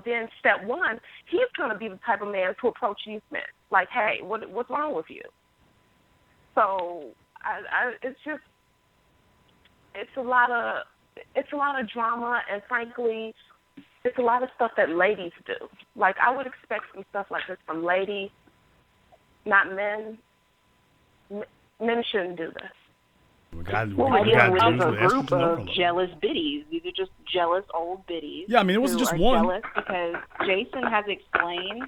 then step one, he's going to be the type of man to approach these men. Like, hey, what's wrong with you? So it's a lot of drama, and frankly, it's a lot of stuff that ladies do. Like, I would expect some stuff like this from ladies, not men. Men shouldn't do this. We got a group of jealous biddies. These are just jealous old biddies. Yeah, I mean, it wasn't just one. Jealous because Jason has explained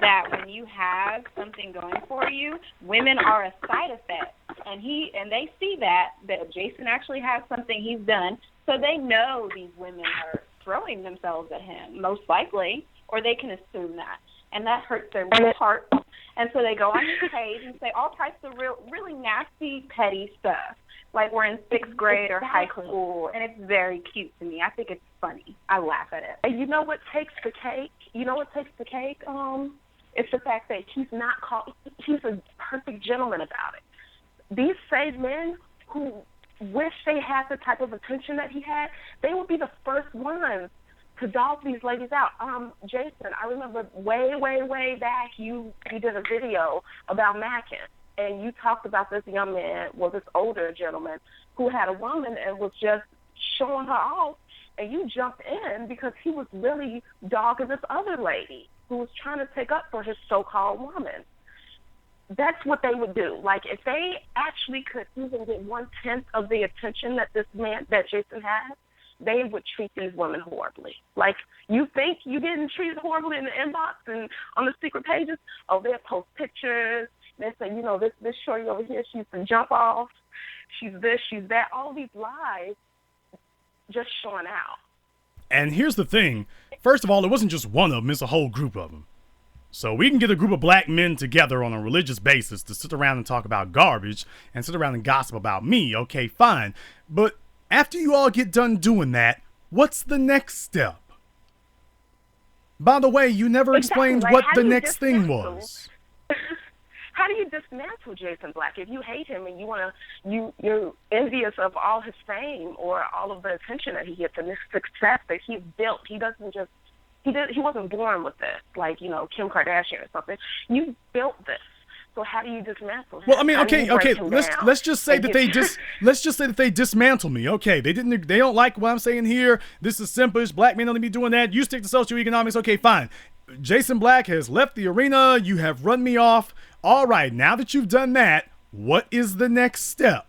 that when you have something going for you, women are a side effect, and they see that Jason actually has something he's done, so they know these women are throwing themselves at him, most likely, or they can assume that, and that hurts their heart. And so they go on his page and say all types of really nasty, petty stuff, like we're in 6th grade or high school, and it's very cute to me. I think it's funny. I laugh at it. And you know what takes the cake? It's the fact that he's a perfect gentleman about it. These same men who wish they had the type of attention that he had, they would be the first ones to dog these ladies out. Jason, I remember way back, you did a video about Mackin, and you talked about this young man, this older gentleman, who had a woman and was just showing her off, and you jumped in because he was really dogging this other lady who was trying to take up for his so-called woman. That's what they would do. Like, if they actually could even get 1/10 of the attention that Jason had, they would treat these women horribly. Like, you think you're getting treated horribly in the inbox and on the secret pages? Oh, they'll post pictures. They say, this shorty over here, she's the jump off. She's this, she's that. All these lies just showing out. And here's the thing. First of all, it wasn't just one of them. It's a whole group of them. So we can get a group of black men together on a religious basis to sit around and talk about garbage and sit around and gossip about me. Okay, fine. But after you all get done doing that, what's the next step? By the way, you never explained what the next thing was. How do you dismantle Jason Black if you hate him and you're envious of all his fame or all of the attention that he gets and this success that he's built? He wasn't born with this, like, Kim Kardashian or something. You built this. So how do you dismantle him? Well, I mean, okay. Let's just say that they dismantle me. Okay, they don't like what I'm saying here. This is simple. Black men don't need to be doing that. You stick to socioeconomics. Okay, fine. Jason Black has left the arena. You have run me off. All right, now that you've done that, what is the next step?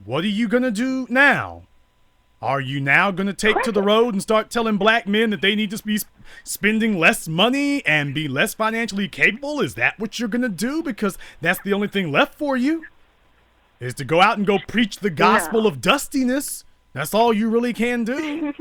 What are you gonna do now? Are you now going to take to the road and start telling black men that they need to be spending less money and be less financially capable? Is that what you're going to do? Because that's the only thing left for you, is to go out and go preach the gospel of dustiness. That's all you really can do.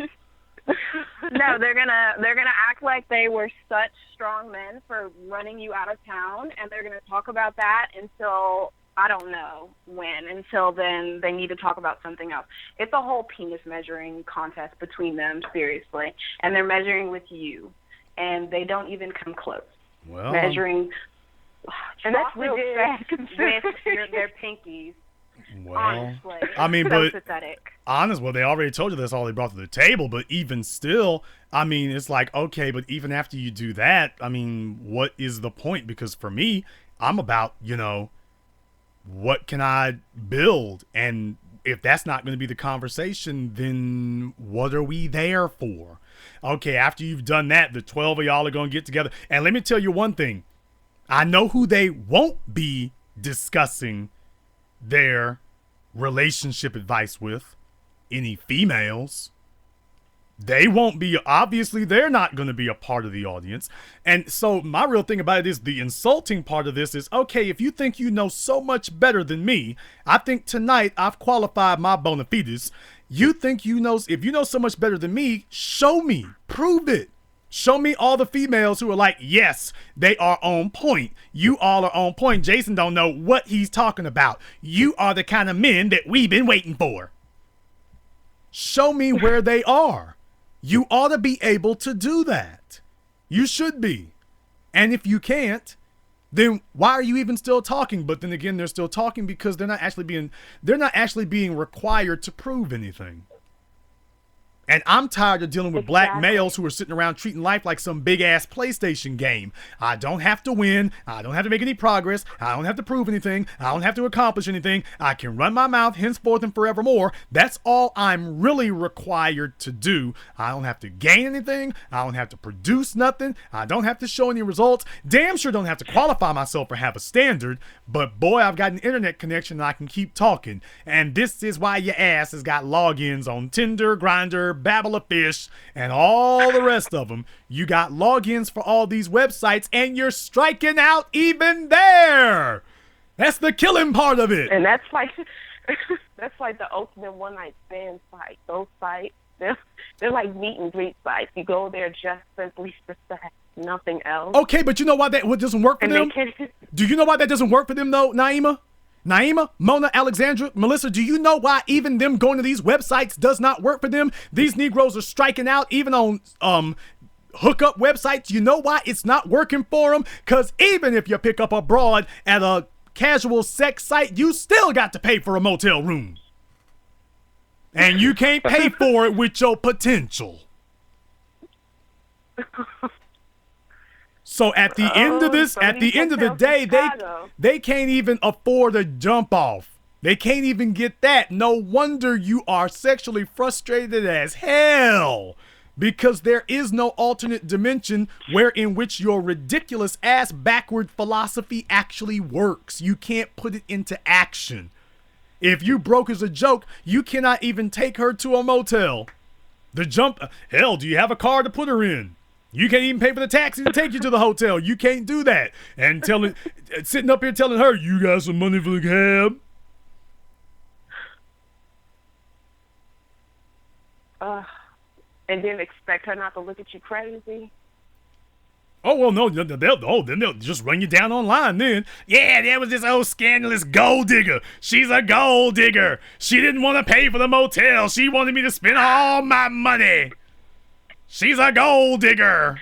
No, they're gonna act like they were such strong men for running you out of town, and they're gonna talk about that until I don't know when. Until then, they need to talk about something else. It's a whole penis measuring contest between them, seriously, and they're measuring with you, and they don't even come close. Well, measuring, and that's real sad with their pinkies. Well, honestly, I mean, so but pathetic. Well, they already told you that's all they brought to the table. But even still, I mean, it's like, okay, but even after you do that, I mean, what is the point? Because for me, I'm about, what can I build? And if that's not going to be the conversation, then what are we there for? Okay, after you've done that, the 12 of y'all are going to get together. And let me tell you one thing. I know who they won't be discussing their relationship advice with. Any females. They won't be, obviously they're not going to be a part of the audience. And so my real thing about it is, the insulting part of this is, okay, if you think you know so much better than me, I think tonight I've qualified my bona fides. You think if you know so much better than me, show me, prove it. Show me all the females who are like, yes, they are on point. You all are on point. Jason don't know what he's talking about. You are the kind of men that we've been waiting for. Show me where they are. You ought to be able to do that. You should be. And if you can't, then why are you even still talking? But then again, they're still talking because they're not actually being required to prove anything. And I'm tired of dealing with black Exactly. males who are sitting around treating life like some big-ass PlayStation game. I don't have to win. I don't have to make any progress. I don't have to prove anything. I don't have to accomplish anything. I can run my mouth henceforth and forevermore. That's all I'm really required to do. I don't have to gain anything. I don't have to produce nothing. I don't have to show any results. Damn sure don't have to qualify myself or have a standard. But boy, I've got an internet connection and I can keep talking. And this is why your ass has got logins on Tinder, Grindr, Babble of Fish, and all the rest of them. You got logins for all these websites, and you're striking out even there. That's the killing part of it. And that's like the ultimate one night stand site. Those sites, they're like meet and greet sites. You go there just simply for sex, nothing else. Okay, but you know why that doesn't work for them? Do you know why that doesn't work for them though, Naima, Mona, Alexandra, Melissa, do you know why even them going to these websites does not work for them? These Negroes are striking out even on hookup websites. You know why it's not working for them? Because even if you pick up a broad at a casual sex site, you still got to pay for a motel room. And you can't pay for it with your potential. So at the end of this, at the end of the day, they can't even afford a jump off. They can't even get that. No wonder you are sexually frustrated as hell. Because there is no alternate dimension in which your ridiculous ass backward philosophy actually works. You can't put it into action. If you broke as a joke, you cannot even take her to a motel. Hell, do you have a car to put her in? You can't even pay for the taxi to take you to the hotel. You can't do that. And sitting up here telling her, you got some money for the cab? And then expect her not to look at you crazy. Oh, well, no, then they'll just run you down online then. Yeah, there was this old scandalous gold digger. She's a gold digger. She didn't want to pay for the motel. She wanted me to spend all my money. She's a gold digger.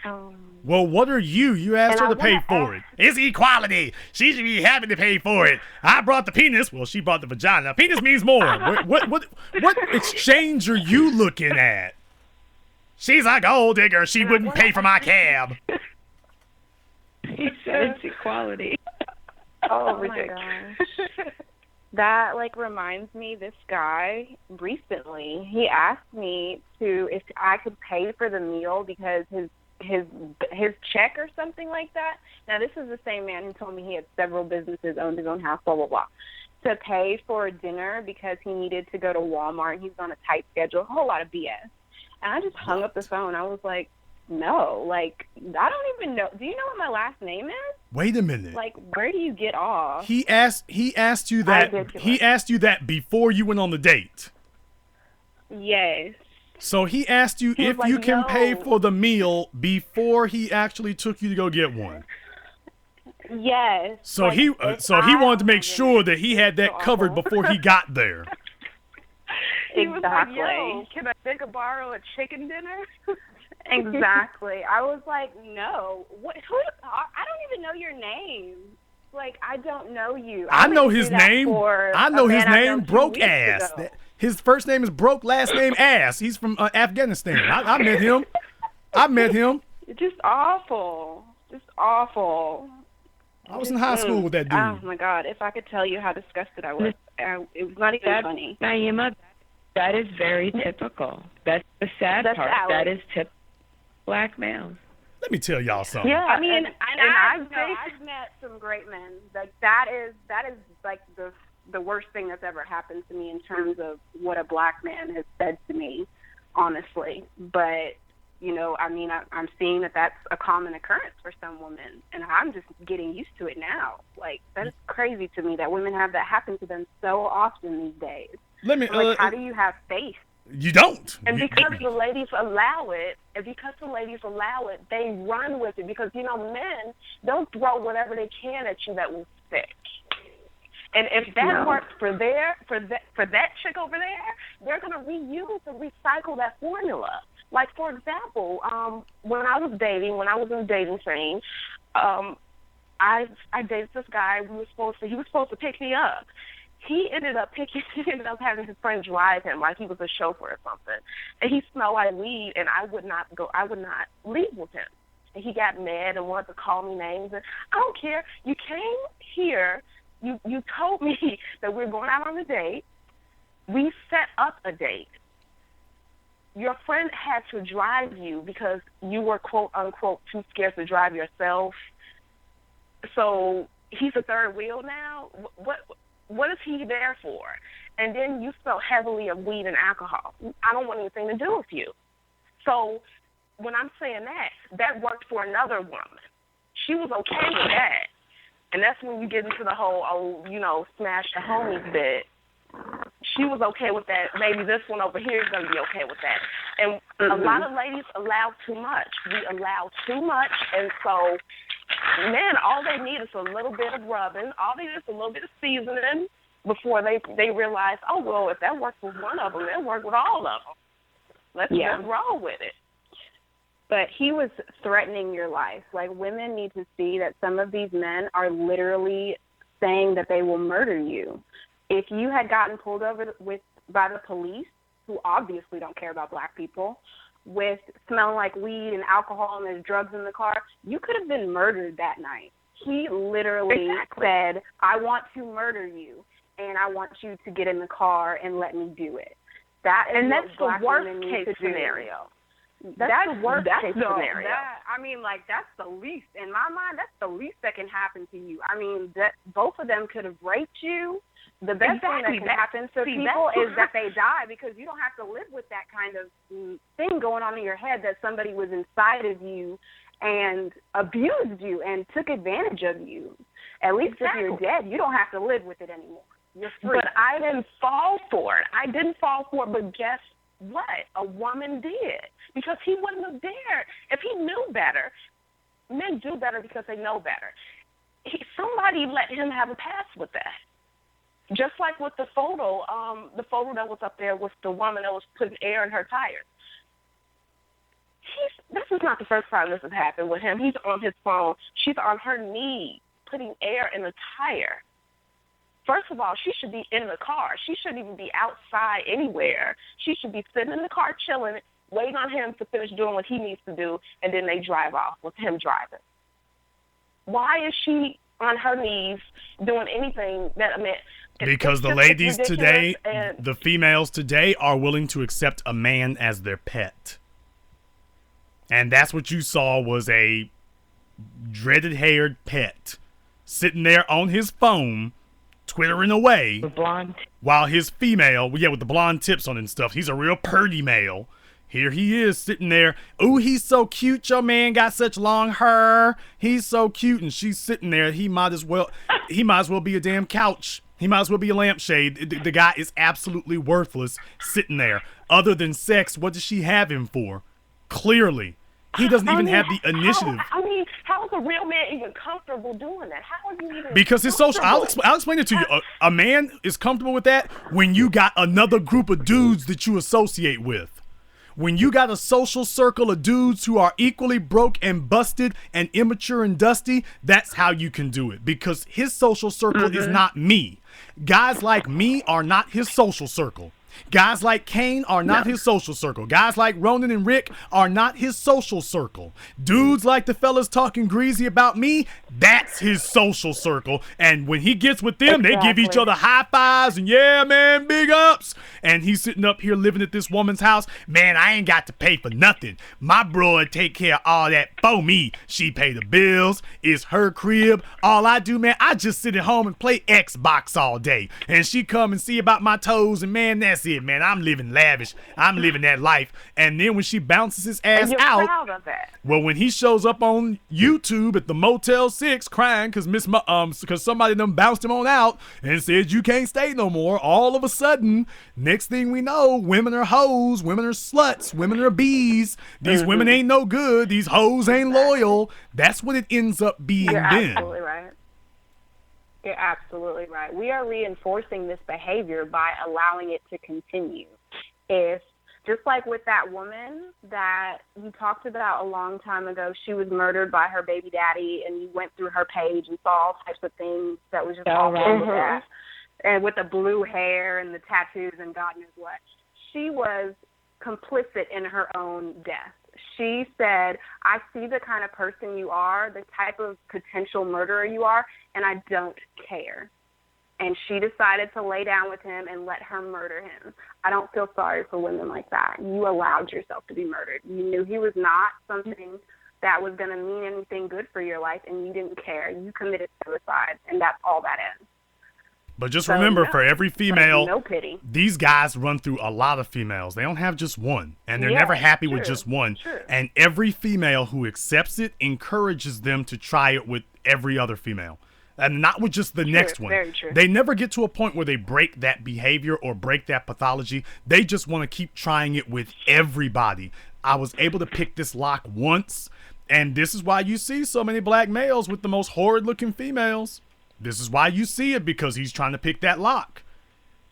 Well, what are you? You asked her to pay for it. It's equality. She should be happy to pay for it. I brought the penis. Well, she brought the vagina. Penis means more. What exchange are you looking at? She's a gold digger. She wouldn't pay for my cab. He said it's equality. Oh, ridiculous. That reminds me, this guy recently, he asked me if I could pay for the meal because his check or something like that. Now, this is the same man who told me he had several businesses, owned his own house, blah, blah, blah. To pay for dinner because he needed to go to Walmart. He was on a tight schedule, a whole lot of BS. And I just hung up the phone. I was like, no, I don't even know. Do you know what my last name is? Wait a minute. Where do you get off? He asked you that. He asked you that before you went on the date. Yes. So he asked you if you can pay for the meal before he actually took you to go get one. Yes. So he wanted to make sure that he had that covered before he got there. He was like, yo, can I borrow a chicken dinner? Exactly. I was like, no. I don't even know your name. I don't know you. I know his name. I know his name, Broke Ass. His first name is Broke, last name Ass. He's from Afghanistan. I met him. Just awful. I was in high school with that dude. Oh, my God. If I could tell you how disgusted I was. It was not even funny. Naima, that is very typical. That's the sad part. Alex. That is typical black males. Let me tell y'all something. Yeah, I mean, I've met some great men. That is the worst thing that's ever happened to me in terms of what a black man has said to me, honestly. But I'm seeing that that's a common occurrence for some women, and I'm just getting used to it now. That is crazy to me that women have that happen to them so often these days. How do you have faith? You don't. And because the ladies allow it, they run with it. Because, men, they'll throw whatever they can at you that will stick. And if that works for that chick over there, they're going to reuse and recycle that formula. For example, when I was in the dating scene, I dated this guy. He was supposed to pick me up. He ended up having his friend drive him like he was a chauffeur or something. And he smelled like weed, and I would not leave with him. And he got mad and wanted to call me names. And I don't care. You came here. You told me that we're going out on a date. We set up a date. Your friend had to drive you because you were, quote, unquote, too scared to drive yourself. So he's a third wheel now? What is he there for? And then you smell heavily of weed and alcohol. I don't want anything to do with you. So when I'm saying that worked for another woman. She was okay with that. And that's when you get into the whole, smash the homies bit. She was okay with that. Maybe this one over here is going to be okay with that. And a lot of ladies allow too much. We allow too much. And so men, all they need is a little bit of rubbing. All they need is a little bit of seasoning before they realize, oh, well, if that works with one of them, it'll work with all of them. Let's just roll with it. But he was threatening your life. Like, women need to see that some of these men are literally saying that they will murder you. If you had gotten pulled over by the police, who obviously don't care about black people, with smelling like weed and alcohol and there's drugs in the car, you could have been murdered that night. He literally said, I want to murder you, and I want you to get in the car and let me do it. That's the worst case scenario. That's the worst case scenario. That's the least. In my mind, that's the least that can happen to you. I mean, that both of them could have raped you. The best thing that can happen to people is that they die, because you don't have to live with that kind of thing going on in your head that somebody was inside of you and abused you and took advantage of you. At least if you're dead, you don't have to live with it anymore. You're free. But I didn't fall for it. But guess what? A woman did, because he wouldn't have dared. If he knew better, men do better because they know better. Somebody let him have a pass with that. Just like with the photo that was up there with the woman that was putting air in her tires. This is not the first time this has happened with him. He's on his phone. She's on her knee putting air in a tire. First of all, she should be in the car. She shouldn't even be outside anywhere. She should be sitting in the car chilling, waiting on him to finish doing what he needs to do, and then they drive off with him driving. Why is she on her knees doing anything that I meant? Because the ladies today, the females today, are willing to accept a man as their pet. And that's what you saw, was a dreaded-haired pet sitting there on his phone, twittering away, while his female, with the blonde tips on and stuff, he's a real purdy male. Here he is sitting there. Ooh, he's so cute. Your man got such long hair. He's so cute. And she's sitting there. He might as well be a damn couch. He might as well be a lampshade. The guy is absolutely worthless sitting there. Other than sex, what does she have him for? Clearly. He doesn't even have the initiative. How is a real man even comfortable doing that? How are you even Because his social, I'll explain it to you. A man is comfortable with that when you got another group of dudes that you associate with. When you got a social circle of dudes who are equally broke and busted and immature and dusty, that's how you can do it. Because his social circle is not me. Guys like me are not his social circle. Guys like Kane are not his social circle. Guys like Ronan and Rick are not his social circle. Dudes like the fellas talking greasy about me, that's his social circle. And when he gets with them, they give each other high fives and yeah, man, big ups. And he's sitting up here living at this woman's house. Man, I ain't got to pay for nothing. My bro take care of all that for me. She pay the bills. It's her crib. All I do, man, I just sit at home and play Xbox all day. And she come and see about my toes, and man, that's it, man. I'm living lavish. I'm living that life. And then when she bounces his ass out, proud of that. Well, when he shows up on YouTube at the Motel 6 crying because somebody done bounced him on out and said you can't stay no more, all of a sudden, next thing we know, women are hoes, women are sluts, women are bees. These women ain't no good. These hoes ain't loyal. That's what it ends up being. You're absolutely right. You're absolutely right. We are reinforcing this behavior by allowing it to continue. If, just like with that woman that you talked about a long time ago, she was murdered by her baby daddy, and you went through her page and saw all types of things that was just awful with that. and with the blue hair and the tattoos and God knows what. She was complicit in her own death. She said, I see the kind of person you are, the type of potential murderer you are, and I don't care. And she decided to lay down with him and let her murder him. I don't feel sorry for women like that. You allowed yourself to be murdered. You knew he was not something that was going to mean anything good for your life, and you didn't care. You committed suicide, and that's all that is. But just remember, for every female, no pity. These guys run through a lot of females. They don't have just one, and they're never happy with just one. True. And every female who accepts it encourages them to try it with every other female. And not with just the next one. Very true. They never get to a point where they break that behavior or break that pathology. They just want to keep trying it with everybody. I was able to pick this lock once, and this is why you see so many black males with the most horrid-looking females. This is why you see it, because he's trying to pick that lock.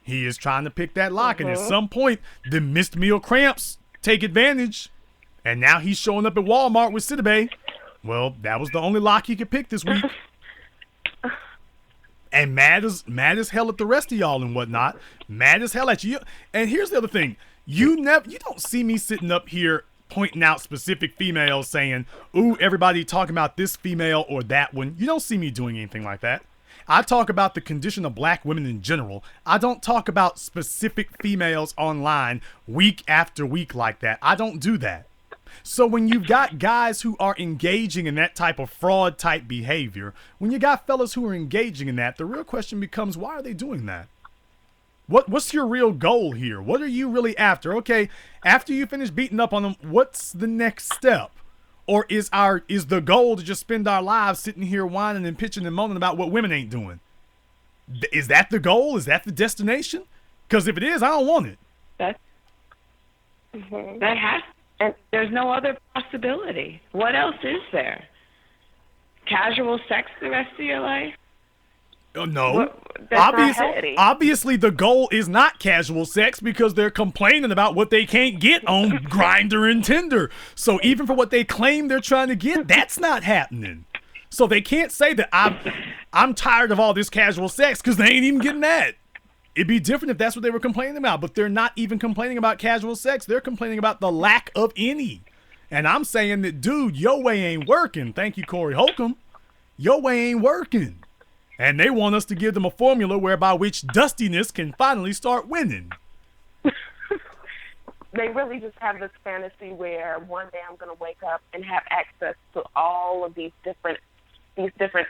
He is trying to pick that lock, and at some point, the missed meal cramps take advantage, and now he's showing up at Walmart with Citibank. Well, that was the only lock he could pick this week. And mad as hell at the rest of y'all and whatnot. Mad as hell at you. And here's the other thing. You don't see me sitting up here pointing out specific females saying, ooh, everybody talking about this female or that one. You don't see me doing anything like that. I talk about the condition of black women in general. I don't talk about specific females online week after week like that. I don't do that. So when you've got guys who are engaging in that type of fraud type behavior, when you got fellas who are engaging in that, the real question becomes, why are they doing that? What's your real goal here? What are you really after? Okay, after you finish beating up on them, what's the next step? Or is the goal to just spend our lives sitting here whining and pitching and moaning about what women ain't doing? Is that the goal? Is that the destination? Because if it is, I don't want it. That has. And there's no other possibility. What else is there? Casual sex the rest of your life? No. Obviously, the goal is not casual sex because they're complaining about what they can't get on Grindr and Tinder. So even for what they claim they're trying to get, that's not happening. So they can't say that I'm tired of all this casual sex because they ain't even getting that. It'd be different if that's what they were complaining about, but they're not even complaining about casual sex. They're complaining about the lack of any. And I'm saying that, dude, your way ain't working. Thank you, Corey Holcomb. Your way ain't working. And they want us to give them a formula whereby which dustiness can finally start winning. They really just have this fantasy where one day I'm going to wake up and have access to all of these different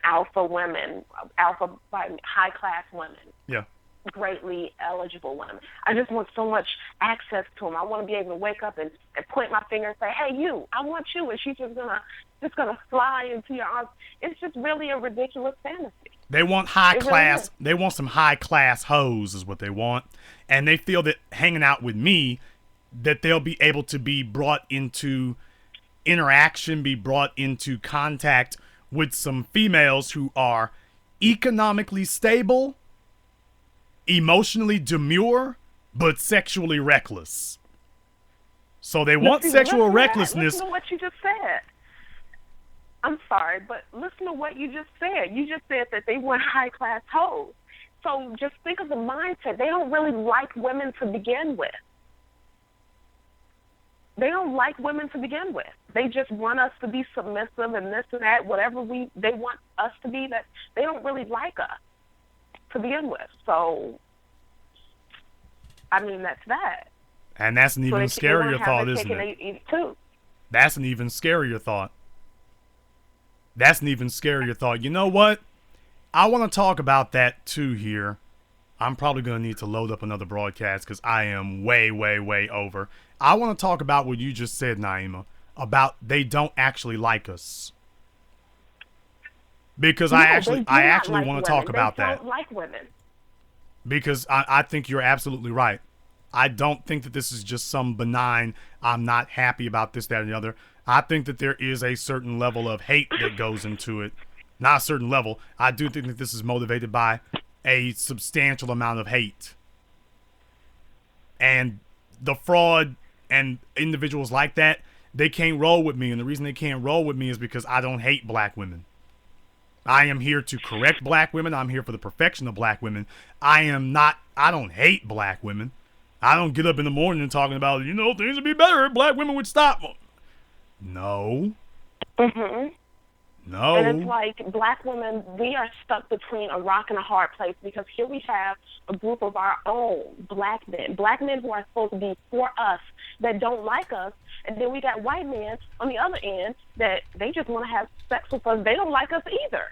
alpha women, alpha by high-class women. Yeah. Greatly eligible women. I just want so much access to them. I want to be able to wake up and point my finger and say, "Hey, you! I want you!" And she's just gonna fly into your arms. It's just really a ridiculous fantasy. They want high class. They want some high class hoes, is what they want, and they feel that hanging out with me, that they'll be able to be brought into interaction, be brought into contact with some females who are economically stable, emotionally demure, but sexually reckless. So they want sexual recklessness. Listen to what you just said. I'm sorry, but listen to what you just said. You just said that they want high-class hoes. So just think of the mindset. They don't really like women to begin with. They don't like women to begin with. They just want us to be submissive and this and that, whatever they want us to be. That they don't really like us to begin with. So, I mean, that's that. And that's an even scarier thought, isn't it? That's an even scarier thought. That's an even scarier thought. You know what? I want to talk about that too here. I'm probably going to need to load up another broadcast because I am way, way, way over. I want to talk about what you just said, Naima, about they don't actually like us. Because I actually want to talk about that. They don't like women. Because I think you're absolutely right. I don't think that this is just some benign, I'm not happy about this, that, and the other. I think that there is a certain level of hate that goes into it. Not a certain level. I do think that this is motivated by a substantial amount of hate. And the fraud and individuals like that, they can't roll with me. And the reason they can't roll with me is because I don't hate black women. I am here to correct black women. I'm here for the perfection of black women. I don't hate black women. I don't get up in the morning and talking about, things would be better if black women would stop. No. Mhm. No. And it's like black women, we are stuck between a rock and a hard place because here we have a group of our own black men who are supposed to be for us that don't like us, and then we got white men on the other end that they just want to have sex with us. They don't like us either.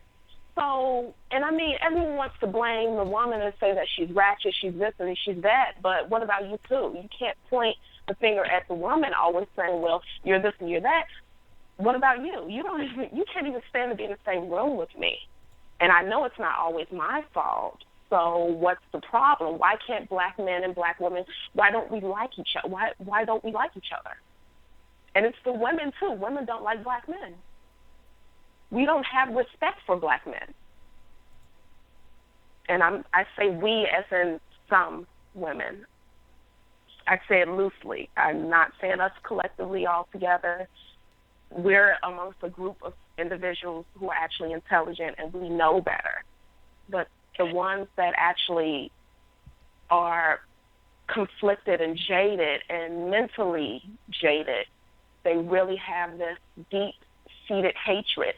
So, and I mean, everyone wants to blame the woman and say that she's ratchet, she's this and she's that, but what about you too? You can't point the finger at the woman always saying, well, you're this and you're that. What about you? You can't even stand to be in the same room with me. And I know it's not always my fault. So what's the problem? Why can't black men and black women, why don't we like each other? Why don't we like each other? And it's the women too. Women don't like black men. We don't have respect for black men. And I say we as in some women. I say it loosely. I'm not saying us collectively all together. We're amongst a group of individuals who are actually intelligent and we know better. But the ones that actually are conflicted and jaded and mentally jaded, they really have this deep-seated hatred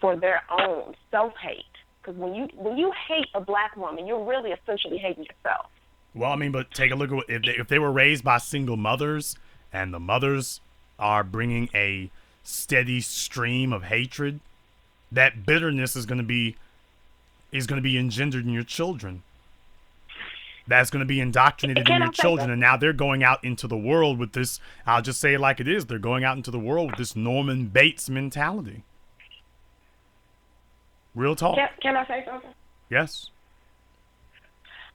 for their own self-hate. Because when you hate a black woman, you're really essentially hating yourself. Well, I mean, but take a look at if they were raised by single mothers and the mothers are bringing a steady stream of hatred, that bitterness is going to be engendered in your children. That's going to be indoctrinated in your children, and now they're going out into the world with this. I'll just say it like it is. They're going out into the world with this Norman Bates mentality. Real talk. Can I say something? Yes.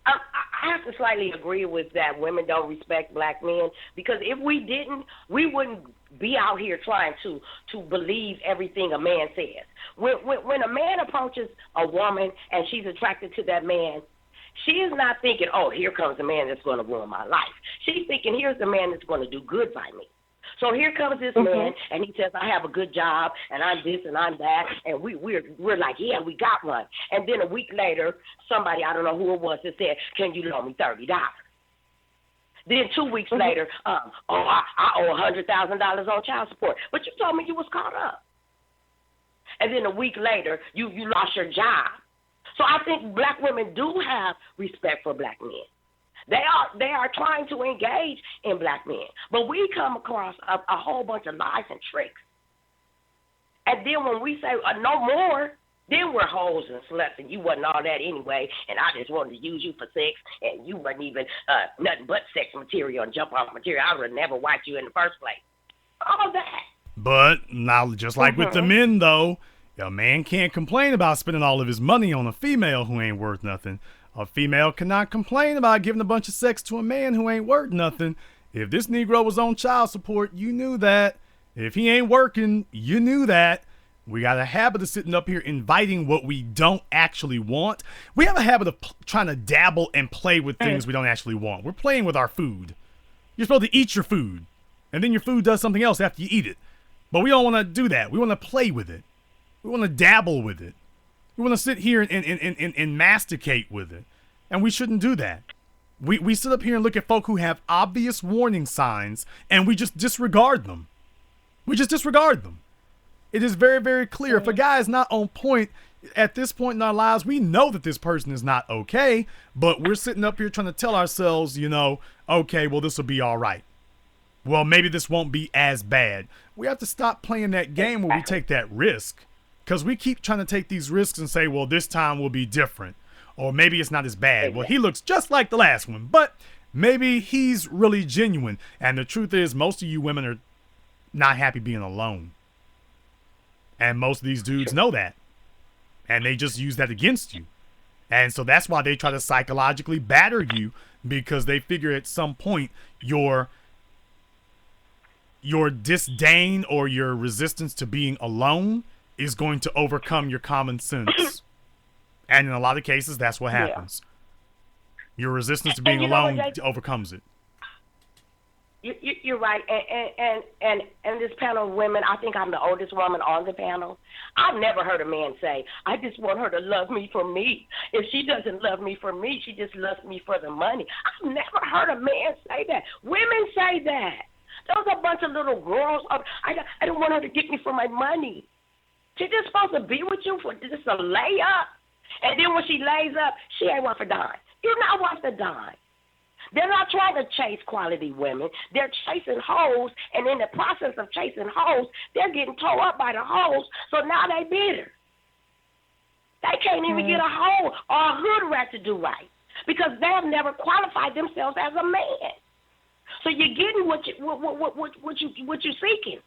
I have to slightly agree with that. Women don't respect black men because if we didn't, we wouldn't be out here trying to believe everything a man says. When a man approaches a woman and she's attracted to that man, she is not thinking, oh, here comes a man that's going to ruin my life. She's thinking, here's the man that's going to do good by me. So here comes this man, and he says, I have a good job, and I'm this and I'm that, and we're like, yeah, we got one. And then a week later, somebody, I don't know who it was, that said, can you loan me $30? Then 2 weeks later, I owe $100,000 on child support. But you told me you was caught up. And then a week later, you lost your job. So I think black women do have respect for black men. They are trying to engage in black men. But we come across a whole bunch of lies and tricks. And then when we say no more, then we're hoes and sluts and you wasn't all that anyway, and I just wanted to use you for sex, and you wasn't even nothing but sex material and jump off material. I would have never wiped you in the first place. All that. But now, just like with the men, though, a man can't complain about spending all of his money on a female who ain't worth nothing. A female cannot complain about giving a bunch of sex to a man who ain't worth nothing. If this Negro was on child support, you knew that. If he ain't working, you knew that. We got a habit of sitting up here inviting what we don't actually want. We have a habit of trying to dabble and play with things we don't actually want. We're playing with our food. You're supposed to eat your food, and then your food does something else after you eat it. But we don't want to do that. We want to play with it. We want to dabble with it. We want to sit here and masticate with it. And we shouldn't do that. We sit up here and look at folk who have obvious warning signs, and we just disregard them. We just disregard them. It is very, very clear. If a guy is not on point at this point in our lives, we know that this person is not okay, but we're sitting up here trying to tell ourselves, okay, well, this will be all right. Well, maybe this won't be as bad. We have to stop playing that game where we take that risk, because we keep trying to take these risks and say, well, this time will be different, or maybe it's not as bad. Well, he looks just like the last one, but maybe he's really genuine. And the truth is, most of you women are not happy being alone. And most of these dudes know that. And they just use that against you. And so that's why they try to psychologically batter you, because they figure at some point your disdain or your resistance to being alone is going to overcome your common sense. And in a lot of cases, that's what happens. Your resistance to being alone overcomes it. You're right, and this panel of women, I think I'm the oldest woman on the panel. I've never heard a man say, "I just want her to love me for me. If she doesn't love me for me, she just loves me for the money." I've never heard a man say that. Women say that. Those are a bunch of little girls. I don't want her to get me for my money. She's just supposed to be with you for just a layup, and then when she lays up, she ain't worth a dime. You're not worth a dime. They're not trying to chase quality women. They're chasing hoes, and in the process of chasing hoes, they're getting tore up by the hoes, so now they bitter. They can't even get a hoe or a hood rat to do right because they have never qualified themselves as a man. So you're getting what you're seeking.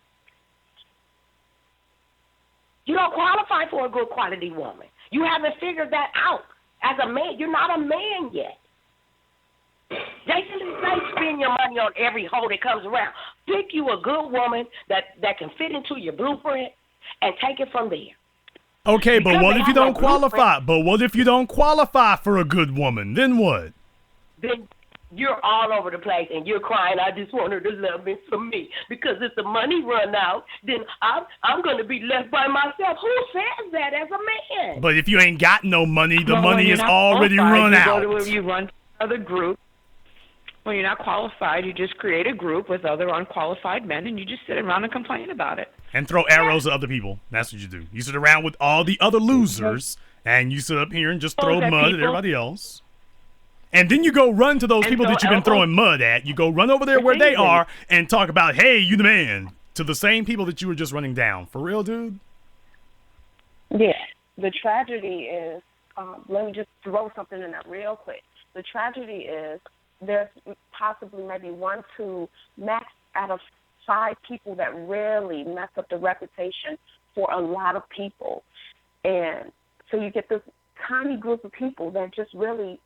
You don't qualify for a good quality woman. You haven't figured that out. As a man, you're not a man yet. Jason didn't say spend your money on every hoe that comes around. Pick you a good woman that can fit into your blueprint and take it from there. Okay, Because but what they if you have no don't qualify? blueprint. But what if you don't qualify for a good woman? Then what? Then you're all over the place and you're crying, "I just want her to love me for me." Because if the money run out, then I'm going to be left by myself. Who says that as a man? But if you ain't got no money, the Well, when money you're is not already qualified, run you out. Go to, you run to another group. When you're not qualified, you just create a group with other unqualified men, and you just sit around and complain about it. And throw arrows at other people. That's what you do. You sit around with all the other losers, and you sit up here and just throw Those are mud at people- everybody else. And then you go run to those And people so that you've been elbows- throwing mud at. You go run over there where they Amazing. are and talk about, "Hey, you the man," to the same people that you were just running down. For real, dude? Yeah. The tragedy is, let me just throw something in there real quick. The tragedy is there's possibly maybe 1, 2, max out of 5 people that really mess up the reputation for a lot of people. And so you get this tiny group of people that just really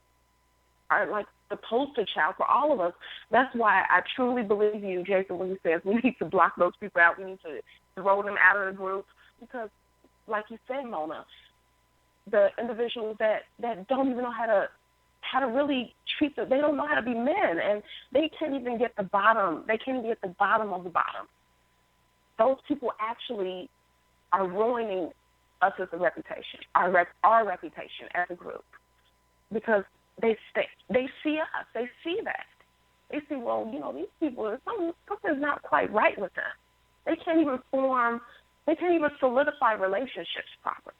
are like the poster child for all of us. That's why I truly believe you, Jason, when you say we need to block those people out. We need to throw them out of the group because, like you said, Mona, the individuals that don't even know how to really treat them, they don't know how to be men, and they can't even get the bottom. They can't even get the bottom of the bottom. Those people actually are ruining us as a reputation, our reputation as a group, because they see us, they see that, they see, well, these people, something's not quite right with them. They can't even solidify relationships properly.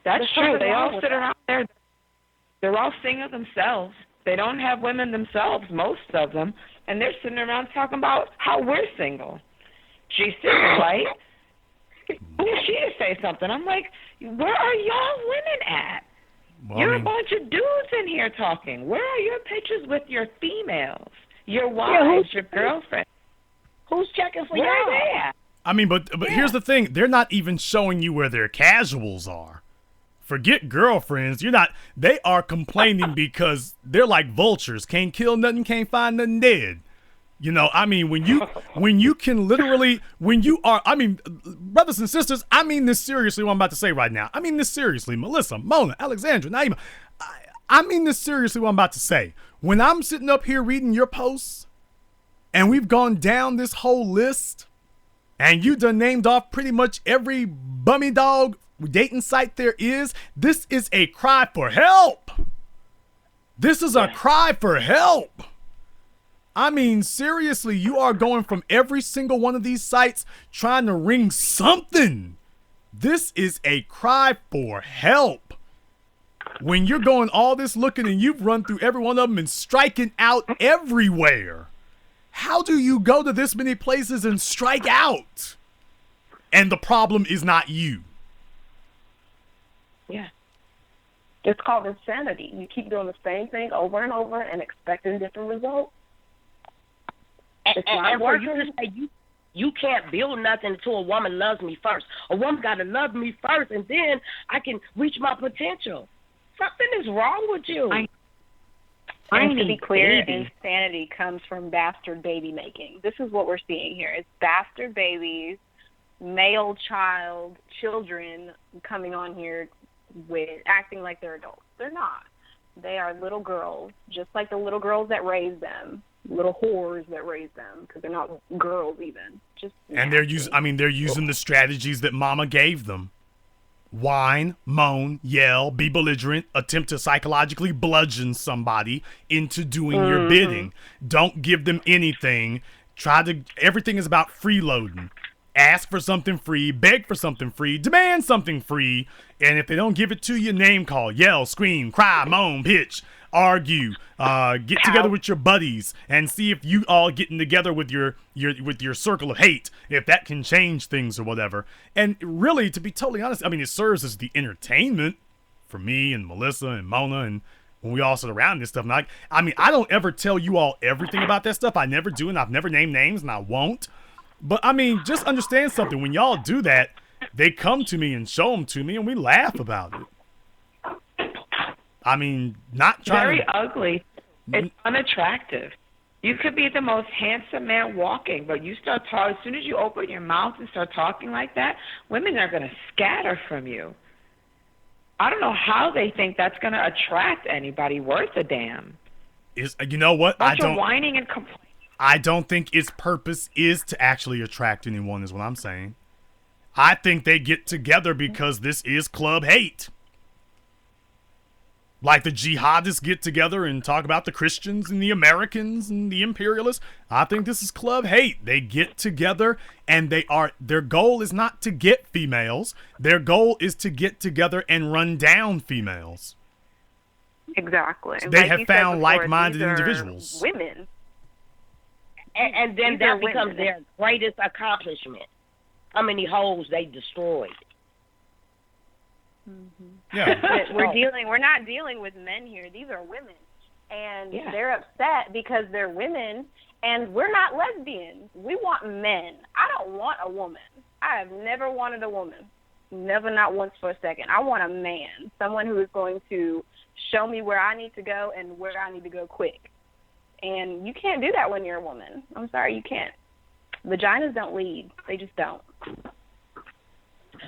That's There's true. something They wrong all with sit that. around there. They're all single themselves. They don't have women themselves, most of them, and they're sitting around talking about how we're single. She's single, right? Who is she to say something? I'm like, where are y'all women at? Well, You're a bunch of dudes in here talking. Where are your pictures with your females, your wives, who's- your girlfriends? Who's checking for Where are y'all? they at? I mean, but here's the thing. They're not even showing you where their casuals are. Forget girlfriends. They are complaining because they're like vultures. Can't kill nothing, can't find nothing dead. I mean, when you can literally, brothers and sisters, I mean this seriously, what I'm about to say right now. I mean this seriously. Melissa, Mona, Alexandra, Naima. I mean this seriously, what I'm about to say. When I'm sitting up here reading your posts, and we've gone down this whole list, and you done named off pretty much every bummy dog dating site there is, this is a cry for help. This is a cry for help. I mean, seriously, you are going from every single one of these sites trying to wring something. This is a cry for help. When you're going all this looking and you've run through every one of them and striking out everywhere, how do you go to this many places and strike out? And the problem is not you. Yeah. It's called insanity. You keep doing the same thing over and over and expecting different results. It's not And for you working. to say you can't build nothing until a woman loves me first. A woman got to love me first, and then I can reach my potential. Something is wrong with you. And to be clear, insanity comes from bastard baby making. This is what we're seeing here. It's bastard babies, male children coming on here with acting like they're adults. They're not. They are little girls, just like the little girls that raised them, little whores that raised them, because they're not girls even. Just and they're using the strategies that mama gave them. Whine, moan, yell, be belligerent, attempt to psychologically bludgeon somebody into doing your bidding. Don't give them anything. Everything is about freeloading. Ask for something free, beg for something free, demand something free, and if they don't give it to you, name call, yell, scream, cry, moan, pitch, argue, get together with your buddies and see if you all getting together with your circle of hate, if that can change things or whatever. And really, to be totally honest, I mean, it serves as the entertainment for me and Melissa and Mona, and when we all sit around this stuff. And I don't ever tell you all everything about that stuff. I never do, and I've never named names, and I won't. But, I mean, just understand something. When y'all do that, they come to me and show them to me, and we laugh about it. I mean, not trying Very ugly. It's unattractive. You could be the most handsome man walking, but you start talking, as soon as you open your mouth and start talking like that, women are going to scatter from you. I don't know how they think that's going to attract anybody worth a damn. You know what? Whining and complaining. I don't think its purpose is to actually attract anyone, is what I'm saying. I think they get together because this is club hate. Like the jihadists get together and talk about the Christians and the Americans and the imperialists. I think this is club hate. They get together and their goal is not to get females. Their goal is to get together and run down females. Exactly. So they have found like-minded individuals. Women. And then that becomes their greatest accomplishment. How many hoes they destroyed. Yeah. We're not dealing with men here. These are women. And they're upset because they're women and we're not lesbians. We want men. I don't want a woman. I have never wanted a woman. Never, not once for a second. I want a man. Someone who is going to show me where I need to go and where I need to go quick. And you can't do that when you're a woman. I'm sorry, you can't. Vaginas don't lead. They just don't.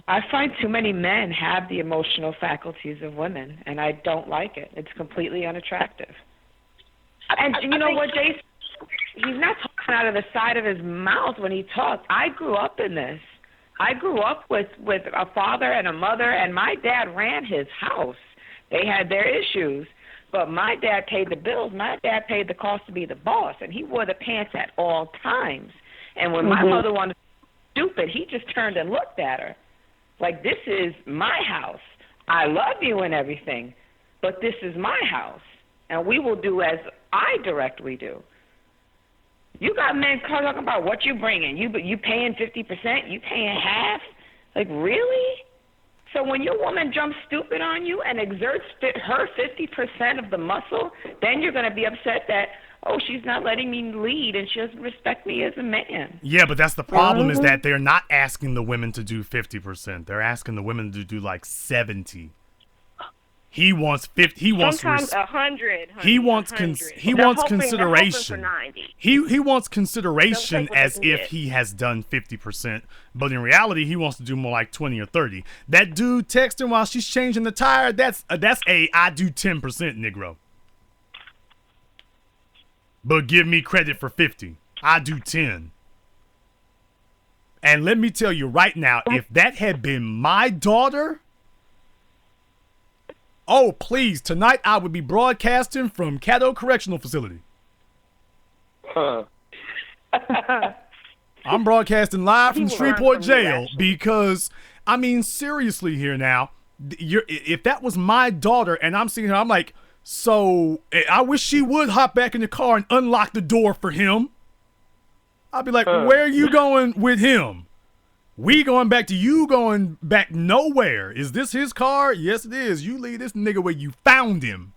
I find too many men have the emotional faculties of women, and I don't like it. It's completely unattractive. And you know what, Jason? He's not talking out of the side of his mouth when he talks. I grew up in this. I grew up with a father and a mother, and my dad ran his house. They had their issues. But my dad paid the bills. My dad paid the cost to be the boss, and he wore the pants at all times. And when my mother wanted to be stupid, he just turned and looked at her. Like, this is my house. I love you and everything, but this is my house, and we will do as I directly do. You got men talking about what you bringing. You paying 50%? You paying half? Like, really? So when your woman jumps stupid on you and exerts her 50% of the muscle, then you're going to be upset that, oh, she's not letting me lead and she doesn't respect me as a man. Yeah, but that's the problem is that they're not asking the women to do 50%. They're asking the women to do like 70. He wants 50. He wants sometimes 100. He wants consideration. He wants consideration as if he has done 50%, but in reality, he wants to do more like 20 or 30. That dude texting while she's changing the tire. That's a I do 10% Negro. But give me credit for 50. I do 10. And let me tell you right now, if that had been my daughter. Oh, please, tonight I would be broadcasting from Caddo Correctional Facility. I'm broadcasting live from Shreveport Jail because, I mean, seriously here now, if that was my daughter and I'm seeing her, I'm like, so I wish she would hop back in the car and unlock the door for him. I'd be like, where are you going with him? We going back to you going back nowhere. Is this his car? Yes, it is. You leave this nigga where you found him.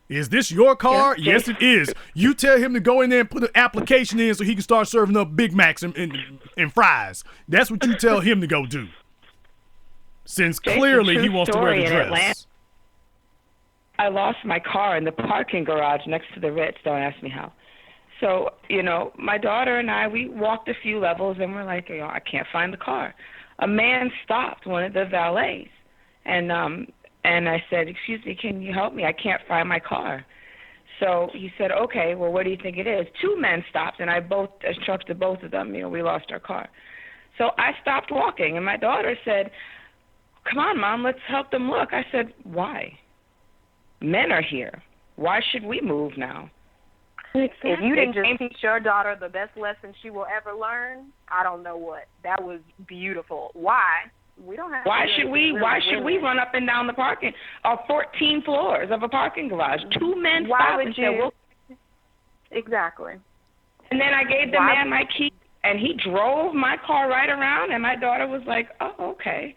Is this your car? Yes, it is. You tell him to go in there and put an application in so he can start serving up Big Macs and fries. That's what you tell him to go do. Since clearly he wants to wear the dress. I lost my car in the parking garage next to the Ritz. Don't ask me how. So, you know, my daughter and I, we walked a few levels, and we're like, you know, I can't find the car. A man stopped one of the valets, and And I said, excuse me, can you help me? I can't find my car. So he said, okay, well, what do you think it is? Two men stopped, and I instructed both of them, we lost our car. So I stopped walking, and my daughter said, come on, Mom, let's help them look. I said, why? Men are here. Why should we move now? If you didn't just teach your daughter the best lesson she will ever learn, I don't know what. That was beautiful. Why? We don't have. Why should we run up and down the 14 floors of a parking garage? Two men stopped and said, well, exactly. And then I gave the man my key, and he drove my car right around, and my daughter was like, oh, okay.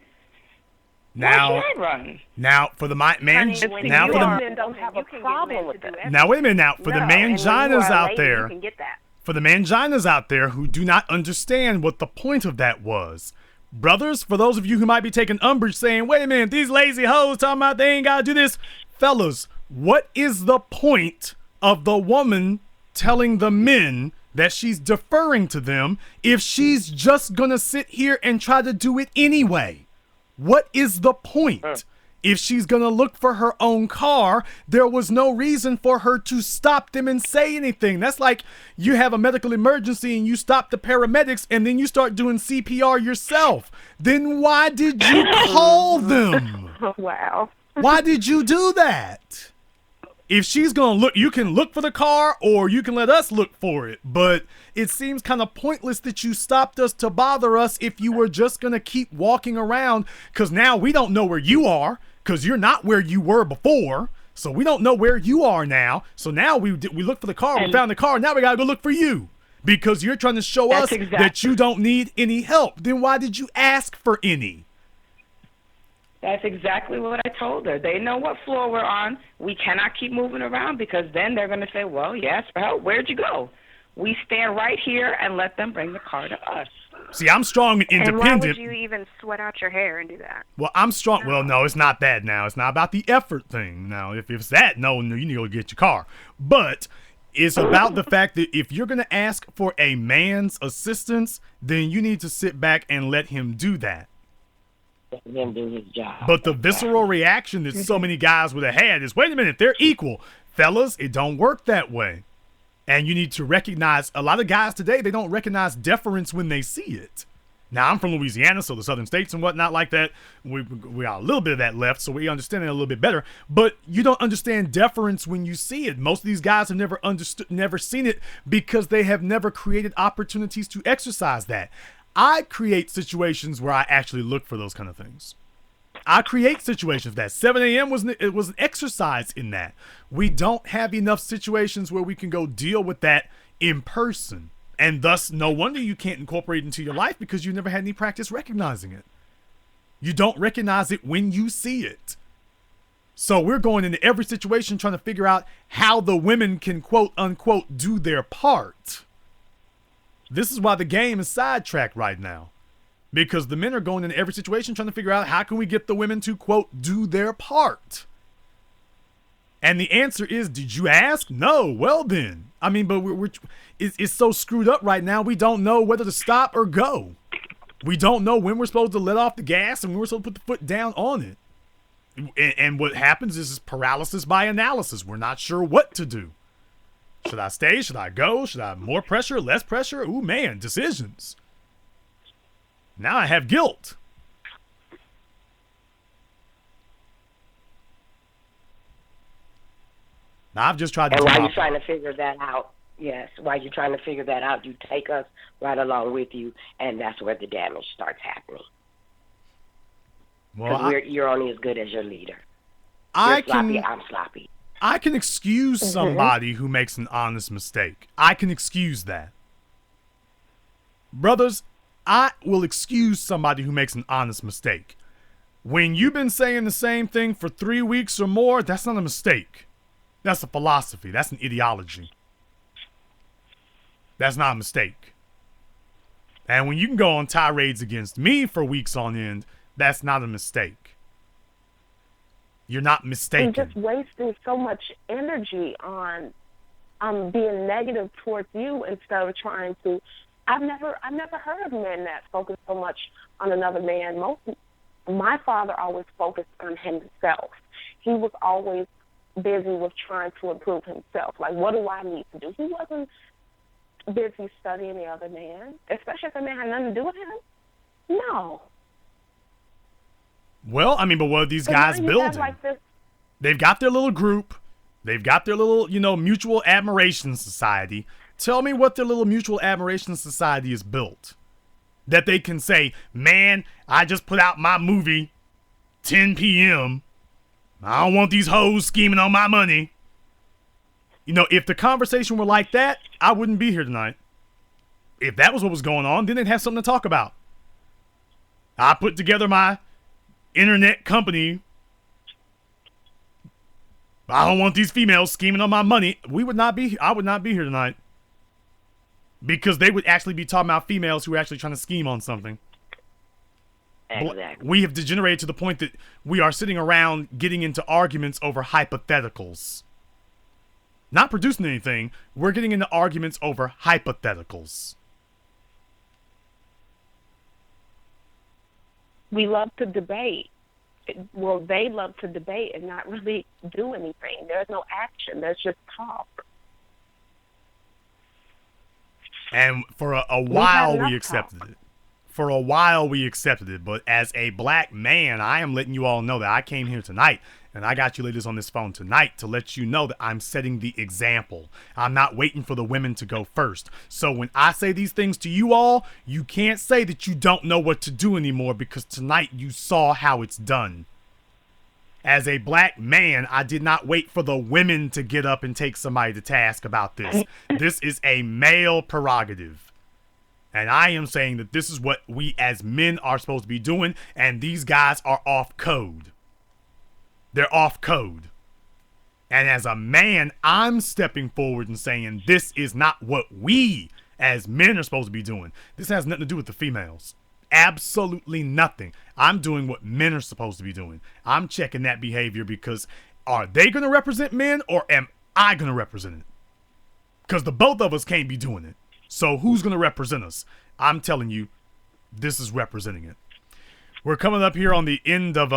Now, why should I run? Now for the man, men don't have a problem with it. Now wait a minute. Now for the manginas out there, you can get that. for the manginas out there who do not understand what the point of that was. Brothers, for those of you who might be taking umbrage saying, wait a minute, these lazy hoes talking about they ain't got to do this. Fellas, what is the point of the woman telling the men that she's deferring to them if she's just going to sit here and try to do it anyway? What is the point? If she's going to look for her own car, there was no reason for her to stop them and say anything. That's like you have a medical emergency and you stop the paramedics and then you start doing CPR yourself. Then why did you call them? Wow. Why did you do that? If she's going to look, you can look for the car or you can let us look for it. But it seems kind of pointless that you stopped us to bother us if you were just going to keep walking around, because now we don't know where you are. Because you're not where you were before, so we don't know where you are now. So now we look for the car, we found the car, now we gotta go look for you. Because you're trying to show us that you don't need any help. Then why did you ask for any? That's exactly what I told her. They know what floor we're on. We cannot keep moving around because then they're going to say, well, you asked for help. Where'd you go? We stand right here and let them bring the car to us. See, I'm strong and independent. And why would you even sweat out your hair and do that? Well, I'm strong. Well, no, it's not that now. It's not about the effort thing. Now, if it's that, no, you need to go get your car. But it's about the fact that if you're going to ask for a man's assistance, then you need to sit back and let him do that. Let him do his job. But the visceral reaction that so many guys would have had is, wait a minute, they're equal. Fellas, it don't work that way. And you need to recognize, a lot of guys today, they don't recognize deference when they see it. Now, I'm from Louisiana, so the southern states and whatnot like that, we got a little bit of that left, so we understand it a little bit better. But you don't understand deference when you see it. Most of these guys have never seen it because they have never created opportunities to exercise that. I create situations where I actually look for those kind of things. I create situations that 7 a.m. was an exercise in that. We don't have enough situations where we can go deal with that in person. And thus, no wonder you can't incorporate it into your life because you've never had any practice recognizing it. You don't recognize it when you see it. So we're going into every situation trying to figure out how the women can, quote unquote, do their part. This is why the game is sidetracked right now. Because the men are going into every situation trying to figure out how can we get the women to, quote, do their part. And the answer is, did you ask? No. Well then. I mean, but it's so screwed up right now, we don't know whether to stop or go. We don't know when we're supposed to let off the gas and when we're supposed to put the foot down on it. And what happens is paralysis by analysis. We're not sure what to do. Should I stay? Should I go? Should I have more pressure? Less pressure? Ooh, man, decisions. Now I have guilt. Now I've just tried to. And while you're trying to figure that out, yes, while you're trying to figure that out, you take us right along with you, and that's where the damage starts happening. Because you're only as good as your leader. You're sloppy, I'm sloppy. I can excuse somebody who makes an honest mistake. I can excuse that. Brothers, I will excuse somebody who makes an honest mistake. When you've been saying the same thing for 3 weeks or more, that's not a mistake. That's a philosophy. That's an ideology. That's not a mistake. And when you can go on tirades against me for weeks on end, that's not a mistake. You're not mistaken. And just wasting so much energy on being negative towards you instead of trying to. I've never heard of men that focus so much on another man. my father always focused on himself. He was always busy with trying to improve himself. Like, what do I need to do? He wasn't busy studying the other man, especially if the man had nothing to do with him. No. Well, I mean, but what are these guys building? Like They've got their little group. They've got their little, mutual admiration society. Tell me what their little mutual admiration society is built. That they can say, man, I just put out my movie, 10 p.m. I don't want these hoes scheming on my money. If the conversation were like that, I wouldn't be here tonight. If that was what was going on, then they'd have something to talk about. I put together my internet company. I don't want these females scheming on my money. I would not be here tonight. Because they would actually be talking about females who are actually trying to scheme on something. Exactly. We have degenerated to the point that we are sitting around getting into arguments over hypotheticals. Not producing anything. We're getting into arguments over hypotheticals. We love to debate. Well, they love to debate and not really do anything. There's no action. There's just talk. And for a while, we accepted it. For a while, we accepted it. But as a black man, I am letting you all know that I came here tonight, and I got you ladies on this phone tonight to let you know that I'm setting the example. I'm not waiting for the women to go first. So when I say these things to you all, you can't say that you don't know what to do anymore, because tonight you saw how it's done. As a black man, I did not wait for the women to get up and take somebody to task about this. This is a male prerogative. And I am saying that this is what we as men are supposed to be doing, and these guys are off code. They're off code. And as a man, I'm stepping forward and saying this is not what we as men are supposed to be doing. This has nothing to do with the females. Absolutely nothing. I'm doing what men are supposed to be doing. I'm checking that behavior because are they going to represent men or am I going to represent it? Because the both of us can't be doing it. So who's going to represent us? I'm telling you, this is representing it. We're coming up here on the end of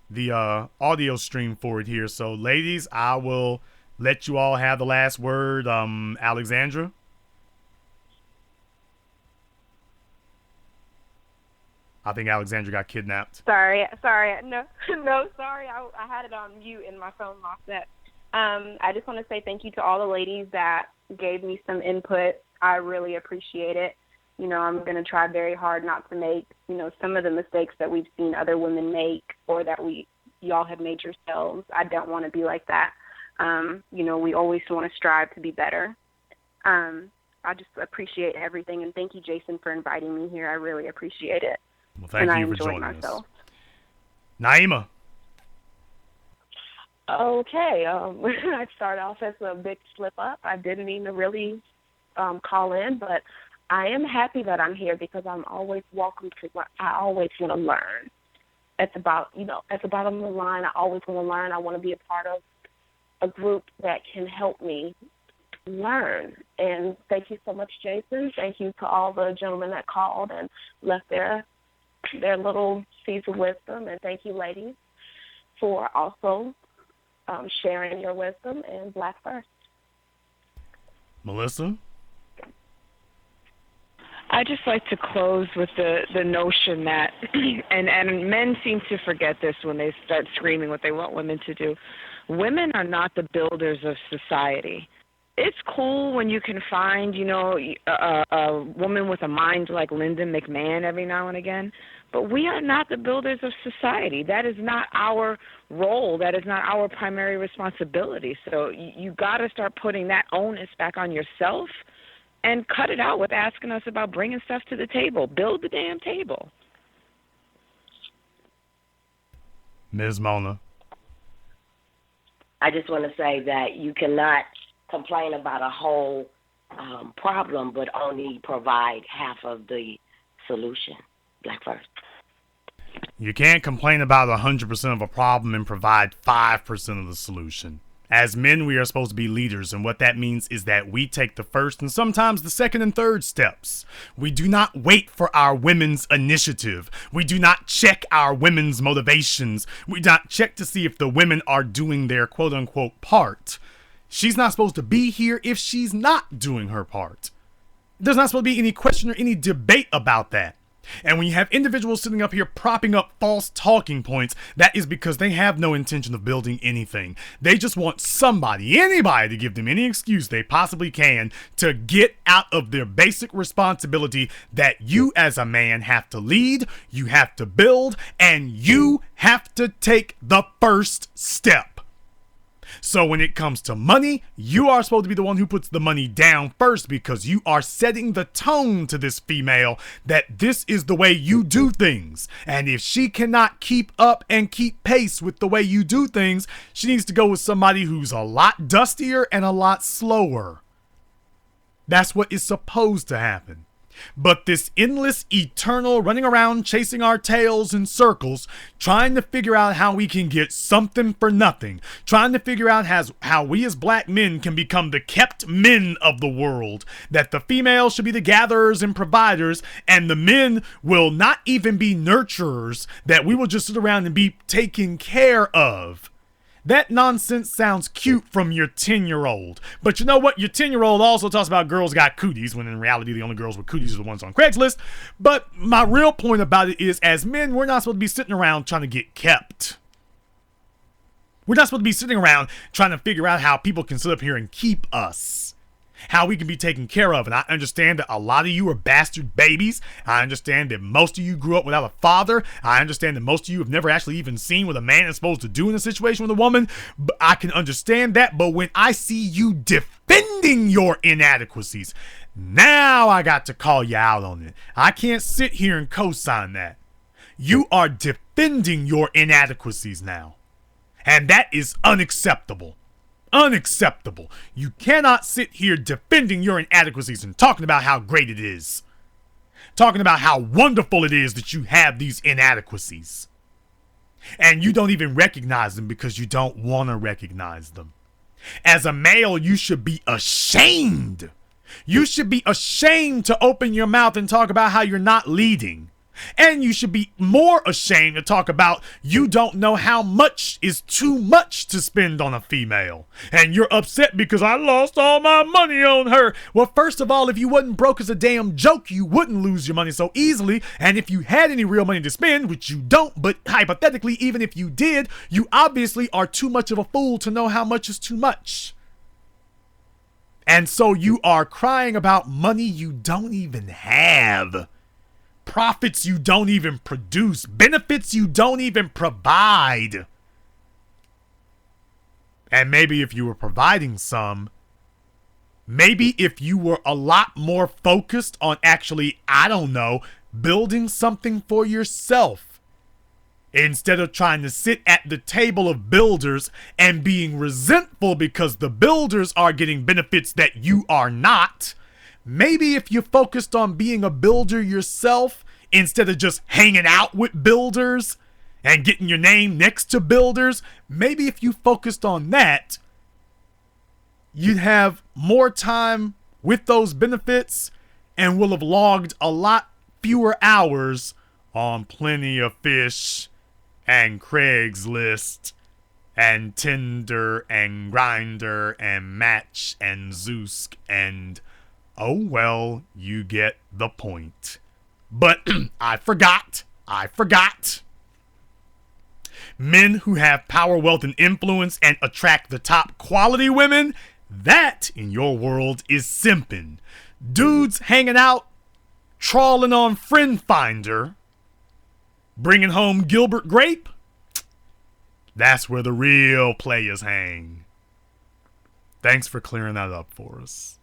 the audio stream for it here. So ladies, I will let you all have the last word. Alexandra? I think Alexandra got kidnapped. Sorry. No, sorry. I had it on mute and my phone locked that. I just want to say thank you to all the ladies that gave me some input. I really appreciate it. I'm going to try very hard not to make, some of the mistakes that we've seen other women make or that y'all have made yourselves. I don't want to be like that. We always want to strive to be better. I just appreciate everything. And thank you, Jason, for inviting me here. I really appreciate it. Well, thank you for joining us. Naima. Okay. I started off as a big slip up. I didn't mean to really call in, but I am happy that I'm here because I'm always welcome to learn. I always want to learn. At the bottom of the line, I always want to learn. I want to be a part of a group that can help me learn. And thank you so much, Jason. Thank you to all the gentlemen that called and left their little seeds of wisdom. And thank you, ladies, for also sharing your wisdom and Black First. Melissa? I just like to close with the notion that, and men seem to forget this when they start screaming what they want women to do. Women are not the builders of society. It's cool when you can find, a woman with a mind like Linda McMahon every now and again, but we are not the builders of society. That is not our role. That is not our primary responsibility. So you got to start putting that onus back on yourself and cut it out with asking us about bringing stuff to the table. Build the damn table. Ms. Mona. I just want to say that you cannot complain about a whole problem, but only provide half of the solution. Black First. You can't complain about 100% of a problem and provide 5% of the solution. As men, we are supposed to be leaders, and what that means is that we take the first and sometimes the second and third steps. We do not wait for our women's initiative. We do not check our women's motivations. We do not check to see if the women are doing their quote-unquote part. She's not supposed to be here if she's not doing her part. There's not supposed to be any question or any debate about that. And when you have individuals sitting up here propping up false talking points, that is because they have no intention of building anything. They just want somebody, anybody, to give them any excuse they possibly can to get out of their basic responsibility that you as a man have to lead, you have to build, and you have to take the first step. So when it comes to money, you are supposed to be the one who puts the money down first, because you are setting the tone to this female that this is the way you do things. And if she cannot keep up and keep pace with the way you do things, she needs to go with somebody who's a lot dustier and a lot slower. That's what is supposed to happen. But this endless, eternal running around chasing our tails in circles, trying to figure out how we can get something for nothing, trying to figure out how we as black men can become the kept men of the world, that the females should be the gatherers and providers, and the men will not even be nurturers, that we will just sit around and be taken care of. That nonsense sounds cute from your 10-year-old. But you know what? Your 10-year-old also talks about girls got cooties, when in reality the only girls with cooties are the ones on Craigslist. But my real point about it is, as men, we're not supposed to be sitting around trying to get kept. We're not supposed to be sitting around trying to figure out how people can sit up here and keep us. How we can be taken care of. And I understand that a lot of you are bastard babies. I understand that most of you grew up without a father. I understand that most of you have never actually even seen what a man is supposed to do in a situation with a woman. But I can understand that. But when I see you defending your inadequacies, now I got to call you out on it. I can't sit here and co-sign that. You are defending your inadequacies now. And that is unacceptable. Unacceptable. You cannot sit here defending your inadequacies and talking about how great it is. Talking about how wonderful it is that you have these inadequacies. And you don't even recognize them because you don't want to recognize them. As a male, you should be ashamed. You should be ashamed to open your mouth and talk about how you're not leading. And you should be more ashamed to talk about you don't know how much is too much to spend on a female. And you're upset because I lost all my money on her. Well, first of all, if you wasn't broke as a damn joke, you wouldn't lose your money so easily. And if you had any real money to spend, which you don't, but hypothetically, even if you did, you obviously are too much of a fool to know how much is too much. And so you are crying about money you don't even have. Profits you don't even produce. Benefits you don't even provide. And maybe if you were providing some, maybe if you were a lot more focused on actually, I don't know, building something for yourself, instead of trying to sit at the table of builders and being resentful because the builders are getting benefits that you are not. Maybe if you focused on being a builder yourself, instead of just hanging out with builders and getting your name next to builders, maybe if you focused on that, you'd have more time with those benefits and will have logged a lot fewer hours on Plenty of Fish and Craigslist and Tinder and Grindr and Match and Zoosk and... oh, well, you get the point. But I forgot. Men who have power, wealth, and influence and attract the top quality women, that, in your world, is simping. Dudes hanging out, trawling on Friend Finder, bringing home Gilbert Grape, that's where the real players hang. Thanks for clearing that up for us.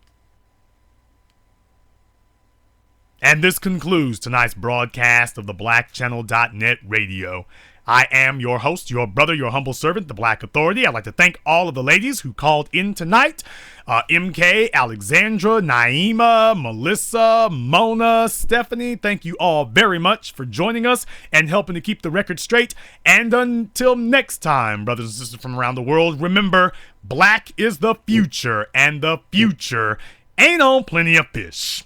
And this concludes tonight's broadcast of the BlackChannel.net radio. I am your host, your brother, your humble servant, the Black Authority. I'd like to thank all of the ladies who called in tonight. MK, Alexandra, Naima, Melissa, Mona, Stephanie, thank you all very much for joining us and helping to keep the record straight. And until next time, brothers and sisters from around the world, remember, black is the future, and the future ain't on plenty of fish.